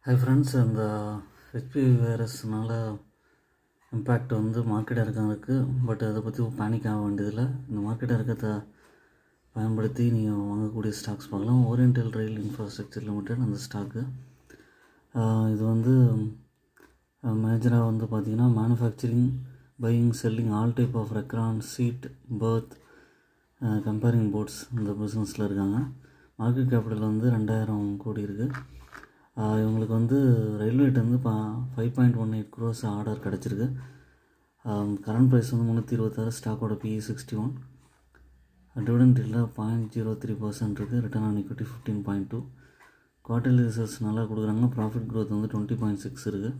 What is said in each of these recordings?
Hi friends, இந்த HPV வைரஸ்னால impact market இறக்கறதுக்கு. But அதை பற்றி பேனிக் ஆக வேண்டியதில்லை. இந்த மார்க்கெட் இறக்கத்தை பயன்படுத்தி நீங்கள் வாங்கக்கூடிய ஸ்டாக்ஸ் பார்க்கலாம். ஓரியண்டல் ரயில் இன்ஃப்ராஸ்ட்ரக்சர் லிமிடெட் அந்த ஸ்டாக்கு. இது மேஜராக பார்த்திங்கன்னா manufacturing, buying, selling all type of ரெக்ரான், சீட், பர்த், கம்பேரிங் போர்ட்ஸ் இந்த பிஸ்னஸில் இருக்காங்க. மார்க்கெட் கேபிட்டல் 2000 கோடி இருக்குது. இவங்களுக்கு ரயில்வேட்டேருந்து 5.18 crores ஆர்டர் கிடச்சிருக்கு. கரண்ட் ப்ரைஸ் 326, ஸ்டாக்கோட PE 61, டிவிடெண்ட் இல்லை 0.03% இருக்குது. Return on equity 15.2. Quarterly results நல்லா கொடுக்குறாங்க. ப்ராஃபிட் க்ரோத் 20.6 இருக்குது.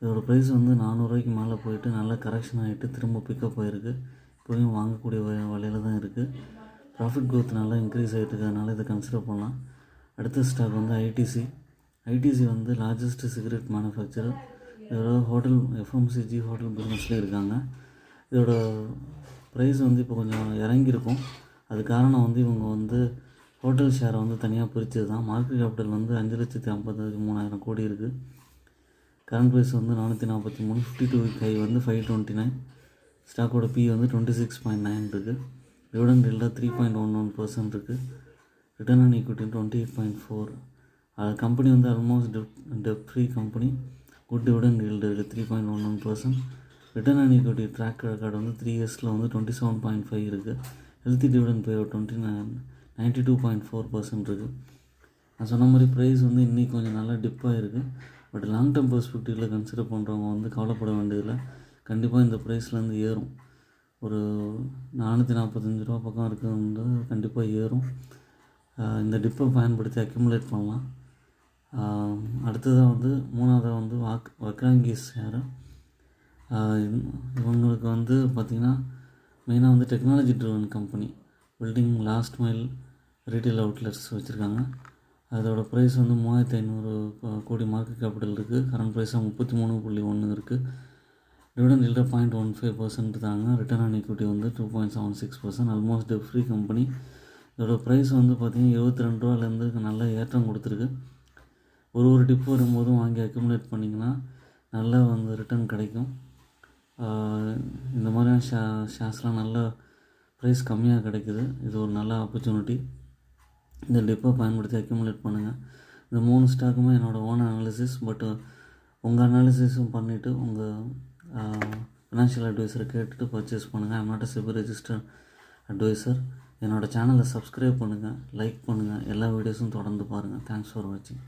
இதோட ப்ரைஸ் 400 ரூபாய்க்கு மேலே போயிட்டு நல்லா கரெக்ஷன் ஆகிட்டு திரும்ப பிக்கப் ஆகிருக்கு. இப்போயும் வாங்கக்கூடிய வலையில் தான் இருக்குது. ப்ராஃபிட் க்ரோத் நல்லா இன்க்ரீஸ் ஆகிட்டு இருக்கிறதுனால இதை கன்சிடர் பண்ணலாம். அடுத்த stock ITC. ITC largest cigarette manufacturer. இதோட ஹோட்டல் FMCG ஹோட்டல் பிஸ்னஸ்லேயே இருக்காங்க. இதோட ப்ரைஸ் இப்போ கொஞ்சம் இறங்கியிருக்கும். அது காரணம் இவங்க ஹோட்டல் ஷேரை தனியாக பிரித்தது தான். மார்க்கெட் கேபிட்டல் 5,53,000 கோடி இருக்குது. Current price 443, 52 week high 529. ஸ்டாக்கோட PE 26.9 இருக்குது. டிவிடெண்ட் இல்லை 3.11% இருக்குது. Return on equity 28.4. Company almost டெப்ட் free company. Good dividend yield 3.11%. Return on equity track record 3 இயர்ஸில் 27.5 இருக்குது. ஹெல்த்தி டிவிடெண்ட் பே அவுட் 92.4% இருக்குது. நான் சொன்ன மாதிரி ப்ரைஸ் இன்றைக்கி கொஞ்சம் நல்லா டிப்பாக இருக்குது. பட் லாங் டேர்ம் பெர்ஸ்பெக்டிவில் கன்சிடர் பண்ணுறவங்க கவலைப்பட வேண்டியதில்லை. கண்டிப்பாக இந்த ப்ரைஸ்லேருந்து ஏறும். ஒரு 445 ரூபா பக்கம் இருக்குது, கண்டிப்பாக ஏறும். இந்த டிப்பை பயன்படுத்தி அக்யூமுலேட் பண்ணலாம். அடுத்ததாக மூணாவதாக வக்ராங்கி ஷேரு. இவங்களுக்கு பார்த்திங்கன்னா மெயினாக technology driven company. Building last mile retail outlets வச்சுருக்காங்க. அதோட ப்ரைஸ் 3,500 கோடி மார்க்கெட் கேபிட்டல் இருக்குது. கரண்ட் ப்ரைஸாக 33.1 இருக்குது. டிவிடெண்ட் இல்லை 0.15% தாங்க. Return on equity 2.76%. Almost free company. இதோட ப்ரைஸ் பார்த்திங்கன்னா 72 ரூபாலேருந்து நல்ல ஏற்றம் கொடுத்துருக்கு. ஒரு டிப் வரும்போதும் வாங்கி அக்யூமுலேட் பண்ணிங்கன்னா நல்லா ரிட்டர்ன் கிடைக்கும். இந்த மாதிரியான ஷேர்ஸ்லாம் நல்ல ப்ரைஸ் கம்மியாக கிடைக்குது. இது ஒரு நல்ல ஆப்பர்ச்சுனிட்டி. இந்த டிப்பை பயன்படுத்தி அக்யூமுலேட் பண்ணுங்கள். இந்த 3 ஸ்டாக்குமே என்னோடய ஓன் அனாலிசிஸ். பட் உங்கள் அனாலிசிஸும் பண்ணிவிட்டு உங்கள் ஃபினான்ஷியல் அட்வைஸரை கேட்டுட்டு பர்ச்சேஸ் பண்ணுங்கள். I'm not a SEBI registered advisor. என்னோடய சேனலை சப்ஸ்கிரைப் பண்ணுங்கள், லைக் பண்ணுங்கள், எல்லா வீடியோஸும் தொடர்ந்து பாருங்கள். தேங்க்ஸ் ஃபார் வாட்சிங்.